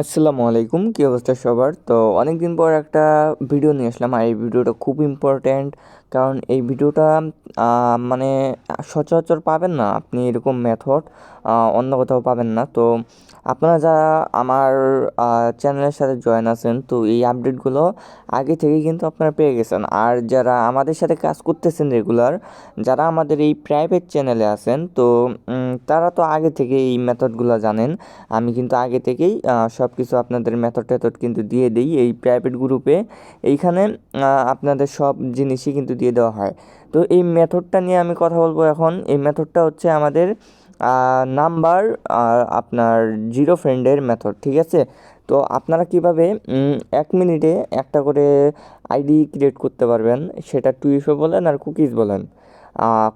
আসসালামু আলাইকুম, কী অবস্থা সবার? তো অনেক দিন পর একটা ভিডিও নিয়ে আসলাম, আর এই ভিডিওটা খুব ইম্পর্ট্যান্ট। কারণ এই ভিডিওটা মানে সচরাচর পাবেন না আপনি, এরকম মেথড অন্য কোথাও পাবেন না। তো আপনারা যারা আমার চ্যানেলের সাথে জয়েন আছেন, তো এই আপডেটগুলো আগে থেকেই কিন্তু আপনারা পেয়ে গেছেন। আর যারা আমাদের সাথে কাজ করতেছেন রেগুলার, যারা আমাদের এই প্রাইভেট চ্যানেলে আছেন, তো তারা তো আগে থেকে এই মেথডগুলো জানেন। আমি কিন্তু আগে থেকেই সব কিছু আপনাদের মেথড টেথড কিন্তু দিয়ে দিই এই প্রাইভেট গ্রুপে। এইখানে আপনাদের সব জিনিসই কিন্তু দিয়ে দেওয়া হয়। তো এই মেথডটা নিয়ে আমি কথা বলবো এখন। এই মেথডটা হচ্ছে আমাদের নাম্বার আপনার জিরো ফ্রেন্ডের মেথড, ঠিক আছে? তো আপনারা কিভাবে 1 মিনিটে একটা করে আইডি ক্রিয়েট করতে পারবেন, সেটা টুইফে বলেন আর কুকিজ বলেন।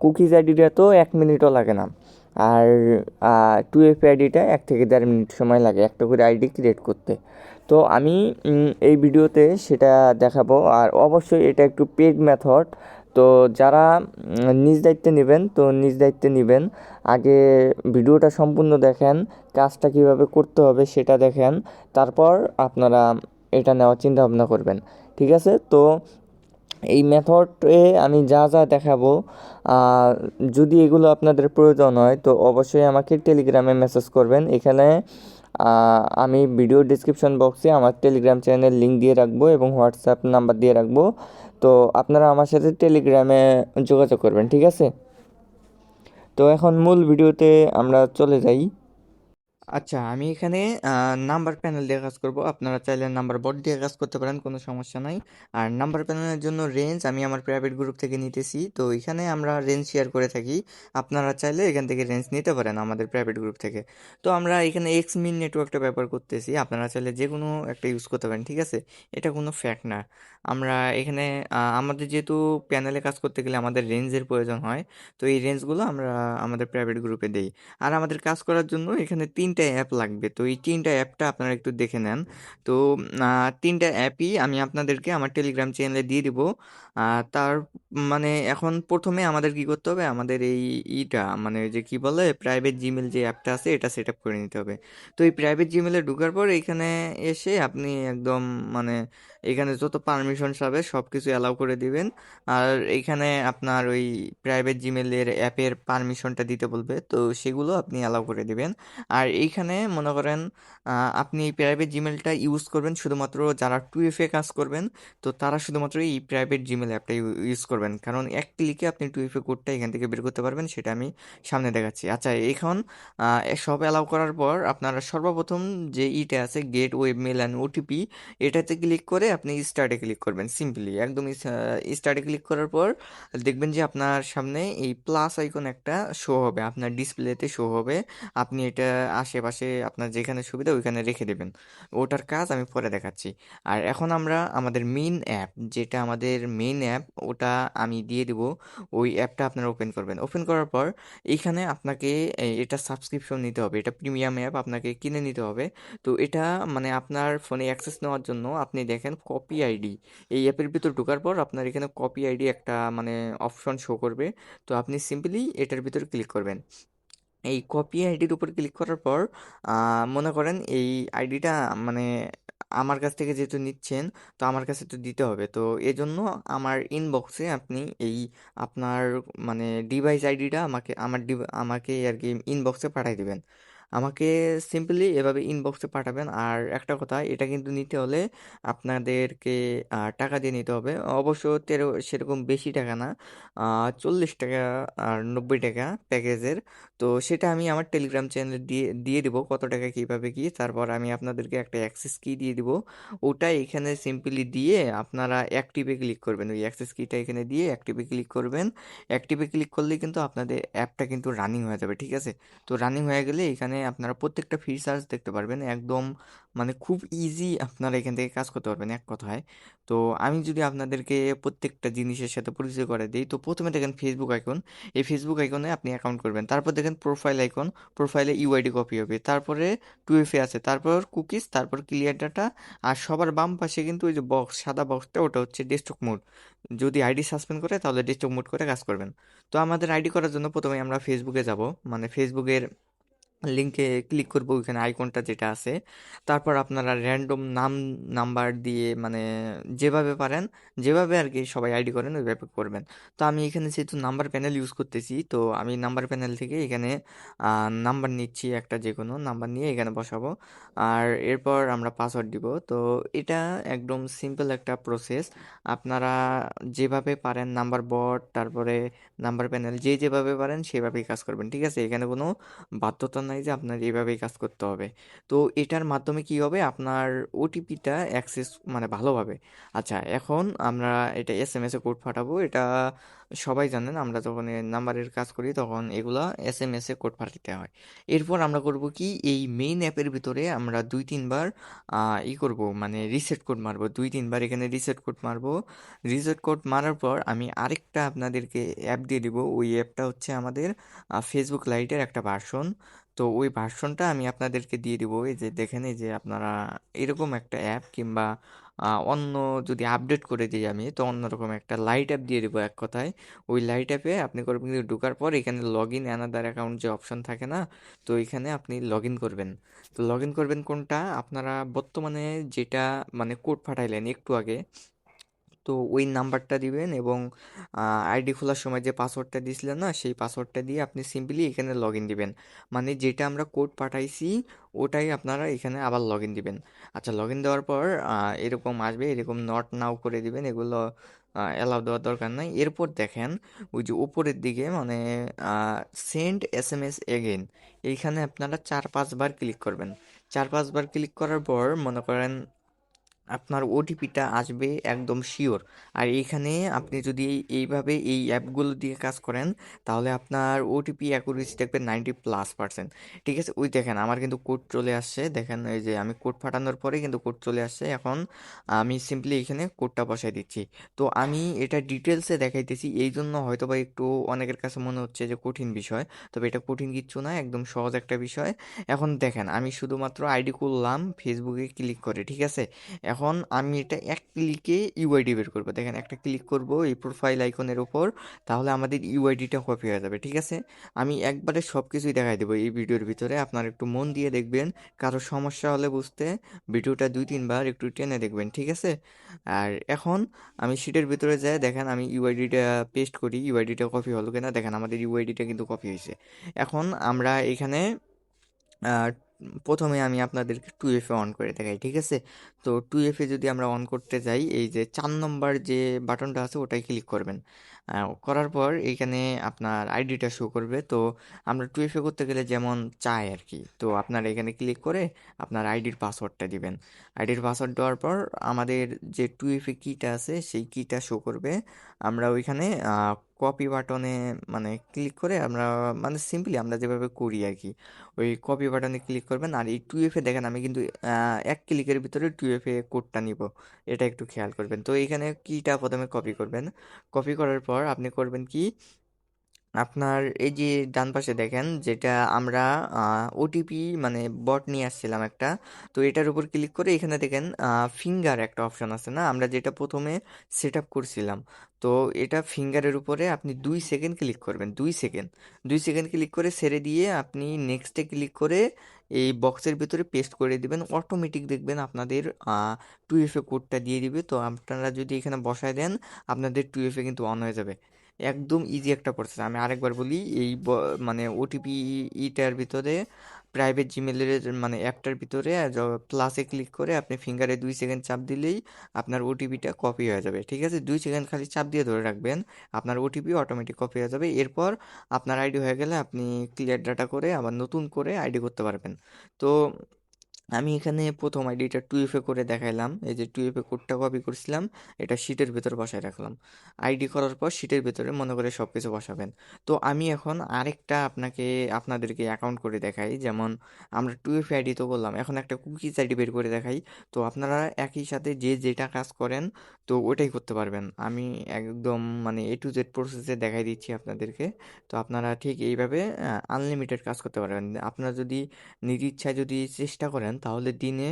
কুকিজ আইডিটা তো 1 মিনিটও লাগে না। আর টুয়েলভ আইডিটা 1 থেকে দেড় মিনিট সময় লাগে একটা করে আইডি ক্রিয়েট করতে। তো আমি এই ভিডিওতে সেটা দেখাবো। আর অবশ্যই এটা একটু পেড মেথড। তো যারা নিজ দায়িত্বে নেবেন, তো নিজ দায়িত্বে নেবেন। আগে ভিডিওটা সম্পূর্ণ দেখেন, কাজটা কিভাবে করতে হবে সেটা দেখেন, তারপর আপনারা এটা নেওয়ার চিন্তা ভাবনা করবেন, ঠিক আছে? তো এই মেথডে আমি যা যা দেখাবো, আহ, যদি এগুলো আপনাদের প্রয়োজন হয় তো অবশ্যই আমাকে টেলিগ্রামে মেসেজ করবেন। এখানে আমি ভিডিও ডিসক্রিপশন বক্সে আমার টেলিগ্রাম চ্যানেল লিঙ্ক দিয়ে রাখবো এবং হোয়াটসঅ্যাপ নাম্বার দিয়ে রাখবো। তো আপনারা আমার সাথে টেলিগ্রামে যোগাযোগ করবেন, ঠিক আছে? তো এখন মূল ভিডিওতে আমরা চলে যাই। আচ্ছা, আমি এখানে নাম্বার প্যানেল দিয়ে কাজ করব। আপনারা চাইলে নাম্বার বোর্ড দিয়ে কাজ করতে পারেন, কোনো সমস্যা নাই। আর নাম্বার প্যানেলের জন্য রেঞ্জ আমি আমার প্রাইভেট গ্রুপ থেকে নিতেছি, তো এখানে আমরা রেঞ্জ শেয়ার করে থাকি। আপনারা চাইলে এখান থেকে রেঞ্জ নিতে পারেন আমাদের প্রাইভেট গ্রুপ থেকে। তো আমরা এখানে এক্সমিন নেটওয়ার্কটা ব্যবহার করতেছি, আপনারা চাইলে যে কোনো একটা ইউজ করতে পারেন, ঠিক আছে? এটা কোনো ফ্যাক্ট না। আমরা এখানে আমাদের যেহেতু প্যানেলে কাজ করতে গেলে আমাদের রেঞ্জের প্রয়োজন হয়, তো এই রেঞ্জগুলো আমরা আমাদের প্রাইভেট গ্রুপে দেই। আর আমাদের কাজ করার জন্য এখানে 3টা অ্যাপ লাগবে, তো এই 3টা অ্যাপটা আপনারা একটু দেখে নেন। তো 3টা অ্যাপই আমি আপনাদেরকে আমার টেলিগ্রাম চ্যানেলে দিয়ে দিব। তার মানে এখন প্রথমে আমাদের কি করতে হবে, আমাদের এই মানে যে কি বলে প্রাইভেট জিমেল যে অ্যাপটা আছে এটা সেট আপ করে নিতে হবে। তো এই প্রাইভেট জিমেলে ঢোকার পর এখানে এসে আপনি একদম মানে এখানে যত পারমিশন পাবে সব কিছু অ্যালাউ করে দিবেন। আর এখানে আপনার ওই প্রাইভেট জিমেলের অ্যাপের পারমিশনটা দিতে বলবে, তো সেগুলো আপনি অ্যালাউ করে দিবেন। আর এইখানে মনে করেন আপনি এই প্রাইভেট জিমেলটা ইউজ করবেন শুধুমাত্র যারা টুইফে কাজ করবেন। তো তারা শুধুমাত্র এই প্রাইভেট জিমেল অ্যাপটা ইউজ করবেন, কারণ এক ক্লিকে আপনি টুইফে কোডটা এখান থেকে বের করতে পারবেন, সেটা আমি সামনে দেখাচ্ছি। আচ্ছা, এখন সব অ্যালাউ করার পর আপনারা সর্বপ্রথম যে আছে get web mail and OTP, এটাতে ক্লিক করে আপনি স্টার্টে ক্লিক করবেন। সিম্পলি একদম স্টার্টে ক্লিক করার পর দেখবেন যে আপনার সামনে এই প্লাস আইকন একটা শো হবে, আপনার ডিসপ্লেতে শো হবে। আপনি এটা আশেপাশে আপনার যেখানে সুবিধা ওইখানে রেখে দেবেন, ওটার কাজ আমি পরে দেখাচ্ছি। আর এখন আমরা আমাদের মেইন অ্যাপ, যেটা আমাদের মেইন অ্যাপ, ওটা আমি দিয়ে দিব। ওই অ্যাপটা আপনারা ওপেন করবেন। ওপেন করার পর এইখানে আপনাকে এটা সাবস্ক্রিপশন নিতে হবে, এটা প্রিমিয়াম অ্যাপ আপনাকে কিনে নিতে হবে। তো এটা মানে আপনার ফোনে অ্যাক্সেস নেওয়ার জন্য আপনি দেখেন কপি আইডি, এই অ্যাপের ভিতর ঢোকার পর আপনার এখানে কপি আইডি একটা মানে অপশন শো করবে। তো আপনি সিম্পলি এটার ভিতর ক্লিক করবেন। এই কপি আইডির উপর ক্লিক করার পর মনে করেন এই আইডিটা মানে আমার কাছ থেকে যেহেতু নিচ্ছেন, তো আমার কাছে তো দিতে হবে। তো এজন্য আমার ইনবক্সে আপনি এই আপনার মানে ডিভাইস আইডিটা আমাকে আর কি ইনবক্সে পাঠিয়ে দিবেন। আমাকে সিম্পলি এভাবে ইনবক্সে পাঠাবেন। আর একটা কথা, এটা কিন্তু নিতে হলে আপনাদেরকে টাকা দিয়ে নিতে হবে। অবশ্য সেরকম বেশি টাকা না, 40 টাকা আর 90 টাকা প্যাকেজের। তো সেটা আমি আমার টেলিগ্রাম চ্যানেলে দিয়ে দিয়ে দিব কত টাকা কীভাবে কি, তারপর আমি আপনাদেরকে একটা অ্যাক্সেস কি দিয়ে দিব। ওটা এখানে সিম্পলি দিয়ে আপনারা অ্যাক্টিভে ক্লিক করবেন, ওই অ্যাক্সেস কিটা এখানে দিয়ে অ্যাক্টিভে ক্লিক করবেন। অ্যাক্টিভে ক্লিক করলেই কিন্তু আপনাদের অ্যাপটা কিন্তু রানিং হয়ে যাবে, ঠিক আছে? তো রানিং হয়ে গেলে এখানে আপনারা প্রত্যেকটা ফিচার্স দেখতে পারবেন একদম, মানে খুব ইজি আপনারা এখান থেকে কাজ করতে পারবেন এক কথায়। তো আমি যদি আপনাদেরকে প্রত্যেকটা জিনিসের সাথে পরিচয় করে দিই, তো প্রথমে দেখেন ফেসবুক আইকন, এই ফেসবুক আইকনে আপনি অ্যাকাউন্ট করবেন। তারপর দেখেন প্রোফাইল আইকন, প্রোফাইলে ইউআইডি কপি হবে। তারপরে টুয়েফে আছে, তারপর কুকিজ, তারপর ক্লিয়ার ডাটা। আর সবার বাম পাশে কিন্তু ওই যে বক্স, সাদা বক্সটা, ওটা হচ্ছে ডেস্কটপ মোড। যদি আইডি সাসপেন্ড করে তাহলে ডেস্কটপ মোড করে কাজ করবেন। তো আমাদের আইডি করার জন্য প্রথমে আমরা ফেসবুকে যাব, মানে ফেসবুকের লিঙ্কে ক্লিক করবো, ওইখানে আইকনটা যেটা আছে, তারপর আপনারা র্যান্ডম নাম্বার দিয়ে মানে যেভাবে পারেন, যেভাবে আর কি সবাই আইডি করেন ওইভাবে করবেন। তো আমি এখানে যেহেতু নাম্বার প্যানেল ইউজ করতেছি, তো আমি নাম্বার প্যানেল থেকে এখানে নাম্বার নিচ্ছি, একটা যে কোনো নাম্বার নিয়ে এখানে বসাবো। আর এরপর আমরা পাসওয়ার্ড দিব। তো এটা একদম সিম্পল একটা প্রসেস। আপনারা যেভাবে পারেন নাম্বার বট, তারপরে নাম্বার প্যানেল, যেভাবে পারেন সেভাবেই কাজ করবেন, ঠিক আছে? এখানে কোনো বাধ্যতা নাই যে আপনার এভাবেই কাজ করতে হবে। তো এটার মাধ্যমে কি হবে, আপনার ওটিপিটা অ্যাক্সেস মানে ভালোভাবে। আচ্ছা, এখন আমরা এটা এসএমএস এ কোড পাঠাবো, এটা সবাই জানেন, আমরা যখন নাম্বারের কাজ করি তখন এগুলা এসএমএস এ কোড পাঠাতে হয়। এরপর আমরা করব কি, এই মেইন অ্যাপের ভিতরে আমরা 2-3 বার করব, মানে রিসেট কোড মারবো, 2-3 বার এখানে রিসেট কোড মারবো। রিসেট কোড মারার পর আমি আরেকটা আপনাদেরকে অ্যাপ দিয়ে দিব। ওই অ্যাপটা হচ্ছে আমাদের ফেসবুক লাইটের একটা ভার্সন। তো ওই ভার্সনটা আমি আপনাদেরকে দিয়ে দিব। এই যে দেখেন, এই যে আপনারা এরকম একটা অ্যাপ, কিংবা অন্য যদি আপডেট করে দিই আমি, তো অন্যরকম একটা লাইট অ্যাপ দিয়ে দিব এক কথায়। ওই লাইট অ্যাপে আপনি করবেন কি, ঢোকার পর এখানে লগ ইন অ্যানাদার অ্যাকাউন্ট যে অপশন থাকে না, তো এখানে আপনি লগ ইন করবেন। তো লগ ইন করবেন কোনটা, আপনারা বর্তমানে যেটা মানে কোড পাঠাইলেন একটু আগে, তো ওই নাম্বারটা দিবেন, এবং আইডি খোলার সময় যে পাসওয়ার্ডটা দিয়েছিলেন না, সেই পাসওয়ার্ডটা দিয়ে আপনি সিম্পলি এখানে লগ ইন দিবেন। মানে যেটা আমরা কোড পাঠাইছি ওটাই আপনারা এখানে আবার লগ ইন দিবেন। আচ্ছা, লগ ইন দেওয়ার পর এরকম আসবে, এরকম নট নাও করে দিবেন, এগুলো অ্যালাউ দেওয়ার দরকার নাই। এরপর দেখেন ওই যে উপরের দিকে মানে সেন্ড এসএমএস এগেইন, এইখানে আপনারা 4-5 বার ক্লিক করবেন। 4-5 বার ক্লিক করার পর মনে করেন আপনার ওটিপিটা আসবে একদম শিওর। আর এইখানে আপনি যদি এইভাবে এই অ্যাপগুলো দিয়ে কাজ করেন, তাহলে আপনার ওটিপি অ্যাকুরেসি দেখবেন 90+%। ঠিক আছে, ওই দেখেন আমার কিন্তু কোড চলে আসছে, দেখেন এই যে আমি কোড পাঠানোর পরে কিন্তু কোড চলে আসছে। এখন আমি সিম্পলি এখানে কোডটা বসাই দিচ্ছি। তো আমি এটা ডিটেলসে দেখাইতেছি, এই জন্য হয়তো বা একটু অনেকের কাছে মনে হচ্ছে যে কঠিন বিষয়, তবে এটা কঠিন কিচ্ছু না, একদম সহজ একটা বিষয়। এখন দেখেন আমি শুধুমাত্র আইডি করলাম ফেসবুকে ক্লিক করে, ঠিক আছে? এখন আমি এটা এক ক্লিকে ইউআইডি বের করবো। দেখেন একটা ক্লিক করব এই প্রোফাইল আইকনের ওপর, তাহলে আমাদের ইউআইডিটা কপি হয়ে যাবে, ঠিক আছে? আমি একবারে সব কিছুই দেখাই দেবো এই ভিডিওর ভিতরে, আপনার একটু মন দিয়ে দেখবেন। কারো সমস্যা হলে বুঝতে ভিডিওটা 2-3 বার একটু টেনে দেখবেন, ঠিক আছে? আর এখন আমি শিটের ভিতরে যাই, দেখেন আমি ইউআইডিটা পেস্ট করি, ইউআইডিটা কপি হলো কিনা, দেখেন আমাদের ইউআইডিটা কিন্তু কপি হয়েছে। এখন আমরা এখানে আর প্রথমে আমি আপনাদেরকে 2FA অন করে দেখাই, ঠিক আছে? তো 2FA যদি আমরা অন করতে যাই, এই যে 4 নম্বর যে বাটনটা আছে ওটাই ক্লিক করবেন। করার পর এইখানে আপনার আইডিটা শো করবে। তো আমরা 2FA করতে গেলে যেমন চাই আর কি, তো আপনার এখানে ক্লিক করে আপনার আইডির পাসওয়ার্ডটা দিবেন। আইডির পাসওয়ার্ড দেওয়ার পর আমাদের যে 2FA কিটা আছে সেই কিটা শো করবে। আমরা ওইখানে কপি বাটনে মানে ক্লিক করে আমরা মানে সিম্পলি আমরা যেভাবে করি আর কি, ওই কপি বাটনে ক্লিক করবেন। আর এই 2FA দেখেন আমি কিন্তু এক ক্লিকের ভিতরে 2FA কোডটা নিব, এটা একটু খেয়াল করবেন। তো এখানে কিটা প্রথমে কপি করবেন। কপি করার পর আপনি করবেন কি, আপনার এই যে ডান পাশে দেখেন যেটা আমরা ওটিপি মানে বট নিয়ে আসছিলাম একটা, তো এটার উপর ক্লিক করে এখানে দেখেন ফিঙ্গার একটা অপশন আছে না, আমরা যেটা প্রথমে সেট আপ করছিলাম। তো এটা ফিঙ্গারের উপরে আপনি 2 সেকেন্ড ক্লিক করবেন, 2 সেকেন্ড, 2 সেকেন্ড ক্লিক করে ছেড়ে দিয়ে আপনি নেক্সটে ক্লিক করে এই বক্সের ভিতরে পেস্ট করে দিবেন। অটোমেটিক দেখবেন আপনাদের 2FA কোডটা দিয়ে দিবে। তো আপনারা যদি এখানে বসায় দেন, আপনাদের 2FA কিন্তু অন হয়ে যাবে। একদম ইজি একটা প্রসেস। আমি আরেকবার বলি, এই মানে ওটিপি ইটার ভিতরে প্রাইভেট জিমেলের মানে অ্যাপটার ভিতরে প্লাসে ক্লিক করে আপনি ফিঙ্গারে 2 সেকেন্ড চাপ দিলেই আপনার ওটিপিটা কপি হয়ে যাবে, ঠিক আছে? 2 সেকেন্ড খালি চাপ দিয়ে ধরে রাখবেন, আপনার ওটিপি অটোমেটিক কপি হয়ে যাবে। এরপর আপনার আইডি হয়ে গেলে আপনি ক্লিয়ার ডাটা করে আবার নতুন করে আইডি করতে পারবেন। তো আমি এখানে প্রথম আইডিটা 2FA করে দেখাইলাম, এই যে 2FA কোডটা কপি করছিলাম, এটা শিটের ভিতর বসায় রাখলাম। আইডি করার পর শিটের ভিতরে মনে করে সব কিছু বসাবেন। তো আমি এখন আরেকটা আপনাদেরকে অ্যাকাউন্ট করে দেখাই, যেমন আমরা 2FA আইডি তো করলাম, এখন একটা কুকিজ আইডি বের করে দেখাই। তো আপনারা একই সাথে যে যেটা কাজ করেন তো ওটাই করতে পারবেন। আমি একদম মানে A to Z প্রসেসে দেখাই দিচ্ছি আপনাদেরকে। তো আপনারা ঠিক এইভাবে আনলিমিটেড কাজ করতে পারবেন। আপনারা যদি নিজ ইচ্ছায় যদি চেষ্টা করেন, তাহলে দিনে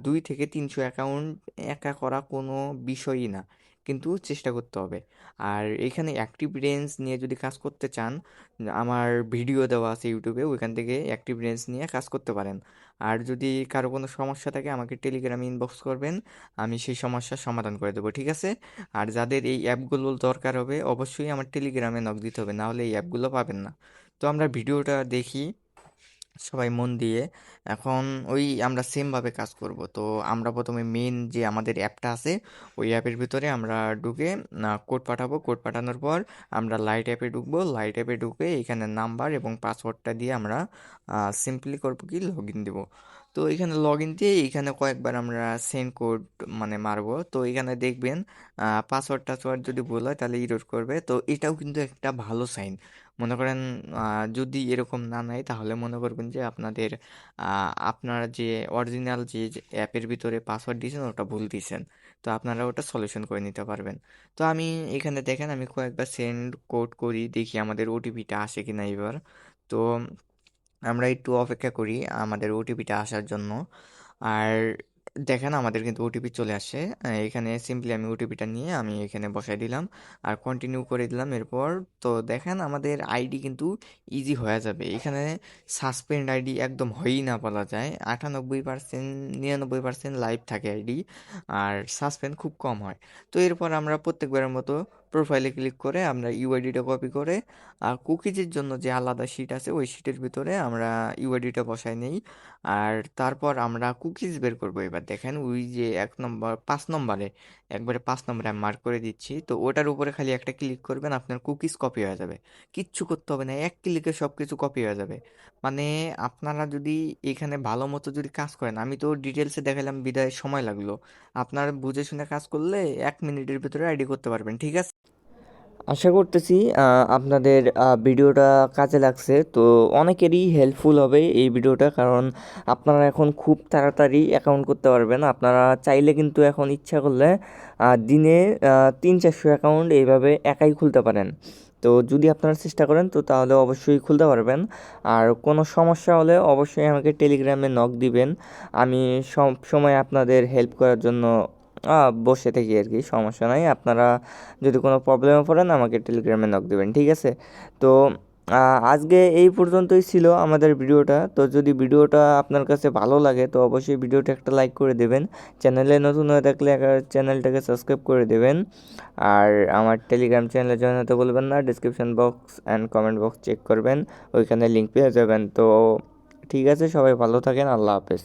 2 থেকে 300 অ্যাকাউন্ট একা করা কোনো বিষয়ই না। কিন্তু চেষ্টা করতে হবে। আর এখানে অ্যাক্টিভ রেঞ্জ নিয়ে যদি কাজ করতে চান, আমার ভিডিও দেওয়া আছে ইউটিউবে, ওইখান থেকে অ্যাক্টিভ রেঞ্জ নিয়ে কাজ করতে পারেন। আর যদি কারো কোনো সমস্যা থাকে আমাকে টেলিগ্রামে ইনবক্স করবেন, আমি সেই সমস্যার সমাধান করে দেবো, ঠিক আছে? আর যাদের এই অ্যাপগুলো দরকার হবে অবশ্যই আমার টেলিগ্রামে নক দিতে হবে, নাহলে এই অ্যাপগুলো পাবেন না। তো আমরা ভিডিওটা দেখি সবাই মন দিয়ে। এখন ওই আমরা সেমভাবে কাজ করব। তো আমরা প্রথমে মেন যে আমাদের অ্যাপটা আছে ওই অ্যাপের ভিতরে আমরা ঢুকে কোড পাঠাবো। কোড পাঠানোর পর আমরা লাইট অ্যাপে ঢুকবো। লাইট অ্যাপে ঢুকে এখানে নাম্বার এবং পাসওয়ার্ডটা দিয়ে আমরা সিম্পলি করবো কি লগ ইন দেবো। তো এখানে লগ ইন দিয়ে এখানে কয়েকবার আমরা সেন্ড কোড মানে মারবো। তো এখানে দেখবেন পাসওয়ার্ড টাসওয়ার্ড যদি ভুল হয় তাহলে ইরোর করবে। তো এটাও কিন্তু একটা ভালো সাইন। মনে করেন যদি এরকম না নেয় তাহলে মনে করবেন যে আপনার যে অরিজিনাল যে অ্যাপের ভিতরে পাসওয়ার্ড দিয়েছেন ওটা ভুল দিয়েছেন। তো আপনারা ওটা সলিউশন করে নিতে পারবেন। তো আমি এখানে দেখেন আমি কয়েকবার সেন্ড কোড করি, দেখি আমাদের ওটিপিটা আসে কিনা এবার। তো আমরা একটু অপেক্ষা করি আমাদের ওটিপিটা আসার জন্য। আর দেখেন আমাদের কিন্তু ওটিপি চলে আসে। এখানে সিম্পলি আমি ওটিপিটা নিয়ে আমি এখানে বসাই দিলাম আর কন্টিনিউ করে দিলাম। এরপর তো দেখেন আমাদের আইডি কিন্তু ইজি হয়ে যাবে। এখানে সাসপেন্ড আইডি একদম হয়ই না বলা যায়, 98% 99% লাইভ থাকে আইডি, আর সাসপেন্ড খুব কম হয়। তো এরপর আমরা প্রত্যেকবারের মতো প্রোফাইলে ক্লিক করে আমরা ইউআইডিটা কপি করে আর কুকিজের জন্য যে আলাদা শিট আছে ওই শিটের ভিতরে আমরা ইউআইডিটা বসাই নেই। আর তারপর আমরা কুকিজ বের করবো। এবার দেখেন ওই যে 1 নম্বর 5 নম্বরে, একবারে 5 নম্বরে আমি মার্ক করে দিচ্ছি, তো ওটার উপরে খালি একটা ক্লিক করবেন আপনার কুকিজ কপি হয়ে যাবে। কিচ্ছু করতে হবে না, এক ক্লিকে সব কিছু কপি হয়ে যাবে। মানে আপনারা যদি এখানে ভালো মতো যদি কাজ করেন, আমি তো ডিটেলসে দেখালাম বিদায় সময় লাগলো, আপনারা বুঝে শুনে কাজ করলে 1 মিনিটের ভিতরে আইডি করতে পারবেন, ঠিক আছে? আশা করতেছি আপনাদের ভিডিওটা কাজে লাগছে। তো অনেকেরই হেল্পফুল হবে এই ভিডিওটা, কারণ আপনারা এখন খুব তাড়াতাড়ি অ্যাকাউন্ট করতে পারবেন। আপনারা চাইলে কিন্তু এখন ইচ্ছা করলে দিনে 300-400 অ্যাকাউন্ট এইভাবে একাই খুলতে পারেন। তো যদি আপনারা চেষ্টা করেন তো তাহলে অবশ্যই খুলতে পারবেন। আর কোনো সমস্যা হলে অবশ্যই আমাকে টেলিগ্রামে নক দিবেন। আমি সব সময় আপনাদের হেল্প করার জন্য বসে থাকি আর কি, সমস্যা নাই। আপনারা যদি কোনো প্রবলেমে পড়েন আমাকে টেলিগ্রামে নক দেবেন, ঠিক আছে? তো আজকে এই পর্যন্তই ছিল আমাদের ভিডিওটা। তো যদি ভিডিওটা আপনার কাছে ভালো লাগে তো অবশ্যই ভিডিওটা একটা লাইক করে দেবেন। চ্যানেলে নতুন হয়ে থাকলে চ্যানেলটাকে সাবস্ক্রাইব করে দেবেন। আর আমার টেলিগ্রাম চ্যানেলে জয়েন হতে বলবেন না, description box and comment box check করবেন, ওইখানে লিঙ্ক পেয়ে যাবেন। তো ঠিক আছে, সবাই ভালো থাকেন, আল্লাহ হাফেজ।